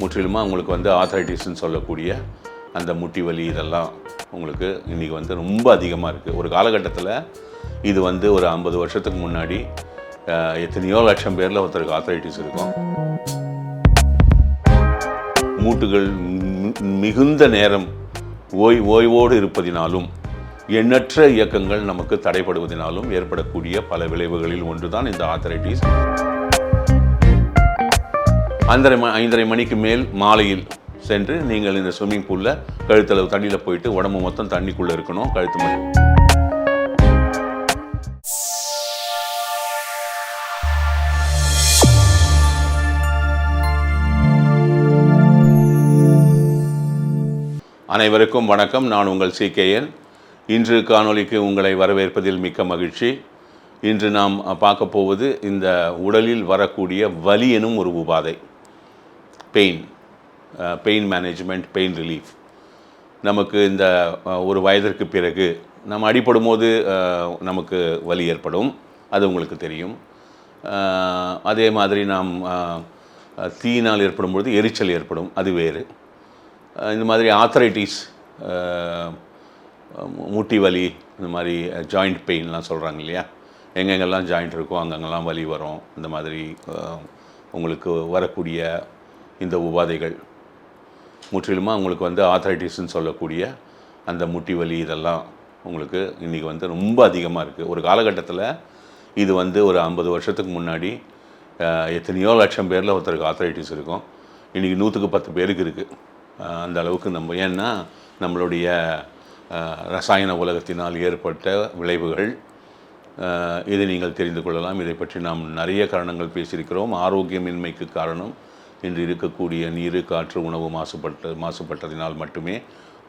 முற்றிலுமாக உங்களுக்கு வந்து ஆர்த்ரைட்டிஸ்ன்னு சொல்லக்கூடிய அந்த முட்டி வலி இதெல்லாம் உங்களுக்கு இன்றைக்கி வந்து ரொம்ப அதிகமாக இருக்குது. ஒரு காலகட்டத்தில் இது வந்து ஒரு 50 வருஷத்துக்கு முன்னாடி எத்தனையோ லட்சம் பேரில் ஒருத்தருக்கு ஆர்த்ரைட்டிஸ் இருக்கும். மூட்டுகள் மிகுந்த நேரம் ஓய்வோடு இருப்பதினாலும் எண்ணற்ற இயக்கங்கள் நமக்கு தடைப்படுவதனாலும் ஏற்படக்கூடிய பல விளைவுகளில் ஒன்றுதான் இந்த ஆர்த்ரைட்டிஸ். 5:30 மணிக்கு மேல் மாலையில் சென்று நீங்கள் இந்த ஸ்விம்மிங் பூலில் கழுத்தளவு தண்ணியில் போயிட்டு உடம்பு மொத்தம் தண்ணிக்குள்ளே இருக்கணும். கழுத்து மட்டும் அனைவருக்கும் வணக்கம். நான் உங்கள் CKN. இன்று காணொளிக்கு உங்களை வரவேற்பதில் மிக்க மகிழ்ச்சி. இன்று நாம் பார்க்க போவது இந்த உடலில் வரக்கூடிய வலி எனும் ஒரு உபாதை. Pain management, pain relief. நமக்கு இந்த ஒரு வயதிற்கு பிறகு நம்ம அடிபடும் போது நமக்கு வலி ஏற்படும், அது உங்களுக்கு தெரியும். அதே மாதிரி நாம் தீயினால் ஏற்படும் பொழுது எரிச்சல் ஏற்படும், அது வேறு. இந்த மாதிரி ஆர்த்ரைட்டிஸ், முட்டி வலி, இந்த மாதிரி ஜாயிண்ட் பெயின்லாம் சொல்கிறாங்க இல்லையா, எங்கெங்கெல்லாம் ஜாயிண்ட் இருக்கோ அங்கங்கெல்லாம் வலி வரும். இந்த மாதிரி உங்களுக்கு வரக்கூடிய இந்த உபாதைகள் முற்றிலுமாக உங்களுக்கு வந்து ஆர்த்ரைட்டிஸ்ன்னு சொல்லக்கூடிய அந்த முட்டி வலி இதெல்லாம் உங்களுக்கு இன்றைக்கி வந்து ரொம்ப அதிகமாக இருக்குது. ஒரு காலகட்டத்தில் இது வந்து ஒரு 50 வருஷத்துக்கு முன்னாடி எத்தனையோ லட்சம் பேரில் ஒருத்தருக்கு ஆர்த்ரைட்டிஸ் இருக்கும். இன்றைக்கி 100க்கு 10 பேருக்கு இருக்குது. அந்த அளவுக்கு நம்ம, ஏன்னா நம்மளுடைய ரசாயன உலகத்தினால் ஏற்பட்ட விளைவுகள். இதை நீங்கள் தெரிந்து கொள்ளலாம். இதை பற்றி நாம் நிறைய காரணங்கள் பேசியிருக்கிறோம். ஆரோக்கியமின்மைக்கு காரணம் இன்று இருக்கக்கூடிய நீர், காற்று, உணவு மாசுபட்டதினால் மட்டுமே,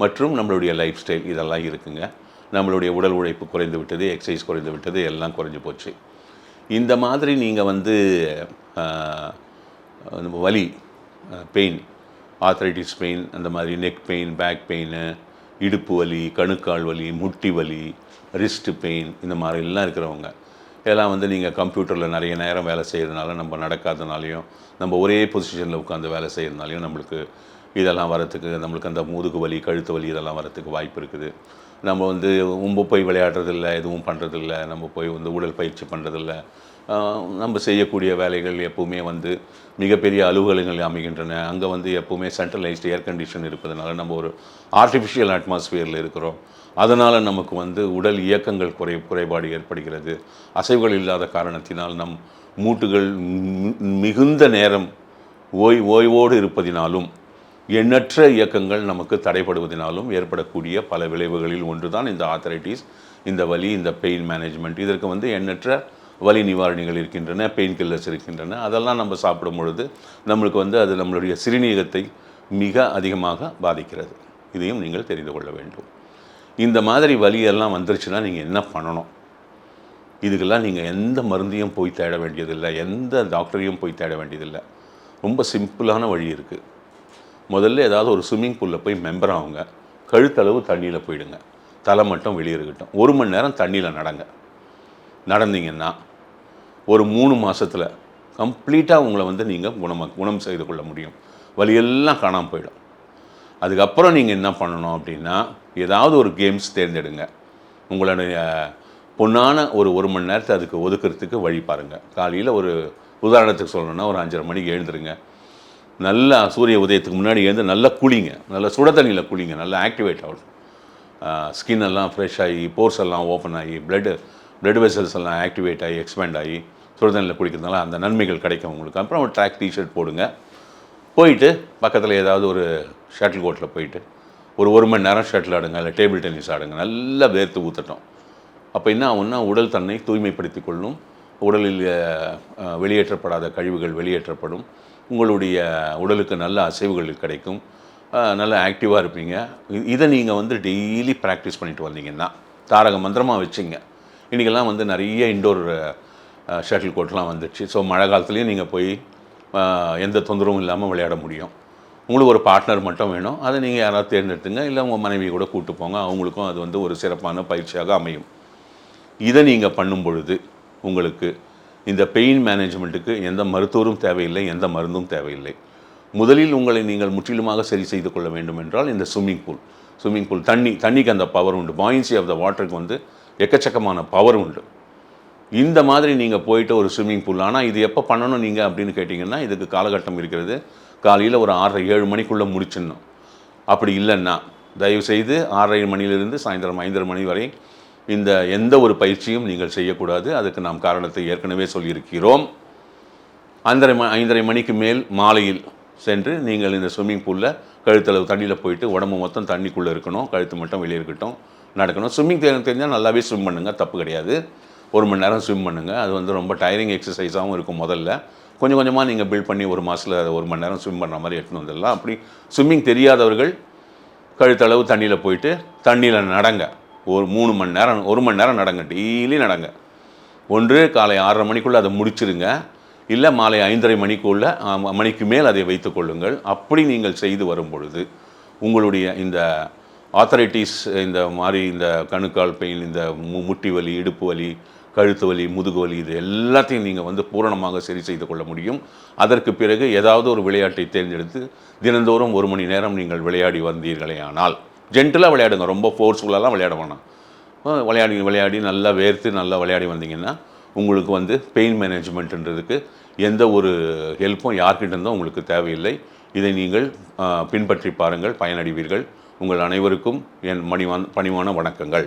மற்றும் நம்மளுடைய லைஃப் ஸ்டைல் இதெல்லாம் இருக்குங்க. நம்மளுடைய உடல் உழைப்பு குறைந்து விட்டது, எக்ஸசைஸ் குறைந்து விட்டது, எல்லாம் குறைஞ்சி போச்சு. இந்த மாதிரி நீங்கள் வந்து வலி, பெயின், ஆர்த்ரைட்டிஸ் பெயின், அந்த மாதிரி நெக் பெயின், பேக் பெயின், இடுப்பு வலி, கணுக்கால் வலி, முட்டி வலி, ரிஸ்ட்டு பெயின், இந்த மாதிரிலாம் இருக்கிறவங்க எல்லாம் வந்து நீங்கள் கம்ப்யூட்டரில் நிறைய நேரம் வேலை செய்கிறதுனால, நம்ம நடக்காதனாலையும், நம்ம ஒரே பொசிஷனில் உட்காந்து வேலை செய்கிறதுனாலையும் நம்மளுக்கு இதெல்லாம் வரத்துக்கு, நம்மளுக்கு அந்த முதுகு வலி, கழுத்து வலி இதெல்லாம் வரத்துக்கு வாய்ப்பு இருக்குது. நம்ம வந்து ரொம்ப போய் விளையாடுறதில்ல, எதுவும் பண்ணுறதில்ல, நம்ம போய் வந்து உடல் பயிற்சி பண்ணுறதில்ல. நம்ம செய்யக்கூடிய வேலைகள் எப்போவுமே வந்து மிகப்பெரிய அலுவலகங்கள் அமைகின்றன. அங்கே வந்து எப்போவுமே சென்ட்ரலைஸ்டு ஏர் கண்டிஷன் இருப்பதனால நம்ம ஒரு ஆர்டிஃபிஷியல் அட்மாஸ்பியரில் இருக்கிறோம். அதனால் நமக்கு வந்து உடல் இயக்கங்கள் குறைபாடு ஏற்படுகிறது. அசைவுகள் இல்லாத காரணத்தினால் நம் மூட்டுகள் மிகுந்த நேரம் ஓய்வோடு இருப்பதினாலும் எண்ணற்ற இயக்கங்கள் நமக்கு தடைப்படுவதனாலும் ஏற்படக்கூடிய பல விளைவுகளில் ஒன்றுதான் இந்த ஆர்த்ரைட்டிஸ், இந்த வலி, இந்த பெயின் மேனேஜ்மெண்ட். இதற்கு வந்து எண்ணற்ற வலி நிவாரணிகள் இருக்கின்றன, பெயின் கில்லர்ஸ் இருக்கின்றன. அதெல்லாம் நம்ம சாப்பிடும் பொழுது நம்மளுக்கு வந்து அது நம்மளுடைய சிறுநீரகத்தை மிக அதிகமாக பாதிக்கிறது. இதையும் நீங்கள் தெரிந்து கொள்ள வேண்டும். இந்த மாதிரி வலியெல்லாம் வந்துருச்சுன்னா நீங்கள் என்ன பண்ணணும்? இதுக்கெல்லாம் நீங்கள் எந்த மருந்தையும் போய் தேட வேண்டியதில்லை, எந்த டாக்டரையும் போய் தேட வேண்டியதில்லை. ரொம்ப சிம்பிளான வழி இருக்குது. முதல்ல ஏதாவது ஒரு ஸ்விம்மிங் பூலில் போய் மெம்பர் ஆகுங்க. கழுத்தளவு தண்ணியில் போயிடுங்க, தலை மட்டும் வெளியே இருக்கட்டும். 1 மணி நேரம் தண்ணியில் நடந்தீங்கன்னா ஒரு 3 மாதத்தில் கம்ப்ளீட்டாக உங்களை வந்து நீங்கள் குணம் செய்து கொள்ள முடியும். வலியெல்லாம் காணாமல் போயிடும். அதுக்கப்புறம் நீங்கள் என்ன பண்ணணும் அப்படின்னா, ஏதாவது ஒரு கேம்ஸ் தேர்ந்தெடுங்க. உங்களுடைய பொண்ணான ஒரு மணி நேரத்தை அதுக்கு ஒதுக்கிறதுக்கு வழி பாருங்கள். காலையில் ஒரு உதாரணத்துக்கு சொல்லணுன்னா ஒரு 5:30 மணிக்கு எழுந்துருங்க. நல்லா சூரிய உதயத்துக்கு முன்னாடி எழுந்து நல்லா குளிங்க, நல்லா சுட தண்ணியில் குளிங்க, நல்லா ஆக்டிவேட் ஆகும். ஸ்கின் எல்லாம் ஃப்ரெஷ் ஆகி, போர்ஸ் எல்லாம் ஓப்பன் ஆகி, பிளட் வெசல்ஸ் எல்லாம் ஆக்டிவேட் ஆகி, எக்ஸ்பேண்ட் ஆகி, சுட தண்ணியில் குளிக்கிறதுனால அந்த நன்மைகள் கிடைக்கும் உங்களுக்கு. அப்புறம் ஒரு ட்ராக் டிஷர்ட் போடுங்க. போயிட்டு பக்கத்தில் ஏதாவது ஒரு ஷட்டில் கோர்ட்டில் போயிட்டு ஒரு மணி நேரம் ஷட்டில் ஆடுங்க, இல்லை டேபிள் டென்னிஸ் ஆடுங்க. நல்லா வேர்த்து ஊற்றட்டும். அப்போ என்ன ஆகும்னா, உடல் தன்னை தூய்மைப்படுத்தி கொள்ளும். உடலில் வெளியேற்றப்படாத கழிவுகள் வெளியேற்றப்படும். உங்களுடைய உடலுக்கு நல்ல அசைவுகள் கிடைக்கும். நல்லா ஆக்டிவாக இருப்பீங்க. இதை நீங்கள் வந்து டெய்லி ப்ராக்டிஸ் பண்ணிட்டு வந்தீங்கன்னா, தாரக மந்திரமாக வச்சுங்க. இன்றைக்கெல்லாம் வந்து நிறைய இன்டோர் ஷட்டில் கோர்ட்லாம் வந்துடுச்சு. ஸோ மழை காலத்துலேயும் நீங்கள் போய் எந்த தொந்தரவும் இல்லாமல் விளையாட முடியும். உங்களுக்கு ஒரு பார்ட்னர் மட்டும் வேணும். அதை நீங்கள் யாராவது தேர்ந்தெடுத்துங்க, இல்லை உங்கள் மனைவியை கூட கூப்பிட்டு போங்க. அவங்களுக்கும் அது வந்து ஒரு சிறப்பான பயிற்சியாக அமையும். இதை நீங்கள் பண்ணும் பொழுது உங்களுக்கு இந்த பெயின் மேனேஜ்மெண்ட்டுக்கு எந்த மருத்துவரும் தேவையில்லை, எந்த மருந்தும் தேவையில்லை. முதலில் உங்களை நீங்கள் முற்றிலுமாக சரி செய்து கொள்ள வேண்டும் என்றால் இந்த ஸ்விம்மிங் பூல் தண்ணிக்கு அந்த பவர் உண்டு. பாயின்சி ஆஃப் த வாட்டருக்கு வந்து எக்கச்சக்கமான பவர் உண்டு. இந்த மாதிரி நீங்கள் போயிட்டு ஒரு ஸ்விம்மிங் பூல், ஆனால் இது எப்போ பண்ணணும் நீங்கள் அப்படின்னு கேட்டிங்கன்னா, இதுக்கு காலகட்டம் இருக்கிறது. காலையில் ஒரு 6:30 7 மணிக்குள்ளே முடிச்சிடணும். அப்படி இல்லைன்னா தயவுசெய்து 6:30 மணியிலிருந்து சாயந்தரம் 5:30 மணி வரை இந்த எந்த ஒரு பயிற்சியும் நீங்கள் செய்யக்கூடாது. அதுக்கு நாம் காரணத்தை ஏற்கனவே சொல்லியிருக்கிறோம். 5:30 மணிக்கு மேல் மாலையில் சென்று நீங்கள் இந்த ஸ்விம்மிங் பூலில் கழுத்தளவு தண்ணியில் போயிட்டு உடம்பு மொத்தம் தண்ணிக்குள்ளே இருக்கணும், கழுத்து மட்டும் வெளியே இருக்கட்டும், நடக்கணும். ஸ்விம்மிங் தெரிஞ்சால் நல்லாவே ஸ்விம் பண்ணுங்கள், தப்பு கிடையாது. 1 மணி நேரம் ஸ்விம் பண்ணுங்கள். அது வந்து ரொம்ப டயரிங் எக்ஸசைஸாகவும் இருக்கும். முதல்ல கொஞ்சம் கொஞ்சமாக நீங்கள் பில்ட் பண்ணி 1 மாதத்தில் 1 மணி நேரம் ஸ்விம் பண்ணுற மாதிரி எடுத்துன்னு வந்துடலாம். அப்படி ஸ்விம்மிங் தெரியாதவர்கள் கழுத்தளவு தண்ணியில் போயிட்டு தண்ணியில் நடங்க. ஒரு 3 மணி நேரம் 1 மணி நேரம் நடங்க, டெய்லி நடங்க. ஒன்று காலை 6:30 மணிக்குள்ளே அதை முடிச்சிருங்க, இல்லை மாலை 5:30 மணிக்கு மேல் அதை வைத்து கொள்ளுங்கள். அப்படி நீங்கள் செய்து வரும் பொழுது உங்களுடைய இந்த ஆத்தரைட்டிஸ், இந்த மாதிரி இந்த கணுக்கால் பெயின், இந்த முட்டி வலி, இடுப்பு வலி, கழுத்து வலி, முதுகு வலி, இது எல்லாத்தையும் நீங்கள் வந்து பூரணமாக சரி செய்து கொள்ள முடியும். அதற்கு பிறகு ஏதாவது ஒரு விளையாட்டை தேர்ந்தெடுத்து தினந்தோறும் 1 மணி நேரம் நீங்கள் விளையாடி வந்தீர்களே ஆனால், ஜென்டலாக விளையாடுங்க, ரொம்ப ஃபோர்ஸ்ஃபுல்லாலாம் விளையாட வேணாம். விளையாடி நல்லா வேர்த்து நல்லா விளையாடி வந்தீங்கன்னா உங்களுக்கு வந்து பெயின் மேனேஜ்மெண்ட்டுன்றதுக்கு எந்த ஒரு ஹெல்ப்பும் யார்கிட்ட இருந்தும் உங்களுக்கு தேவையில்லை. இதை நீங்கள் பின்பற்றி பாருங்கள், பயனடைவீர்கள். உங்கள் அனைவருக்கும் என் பணிவான வணக்கங்கள்.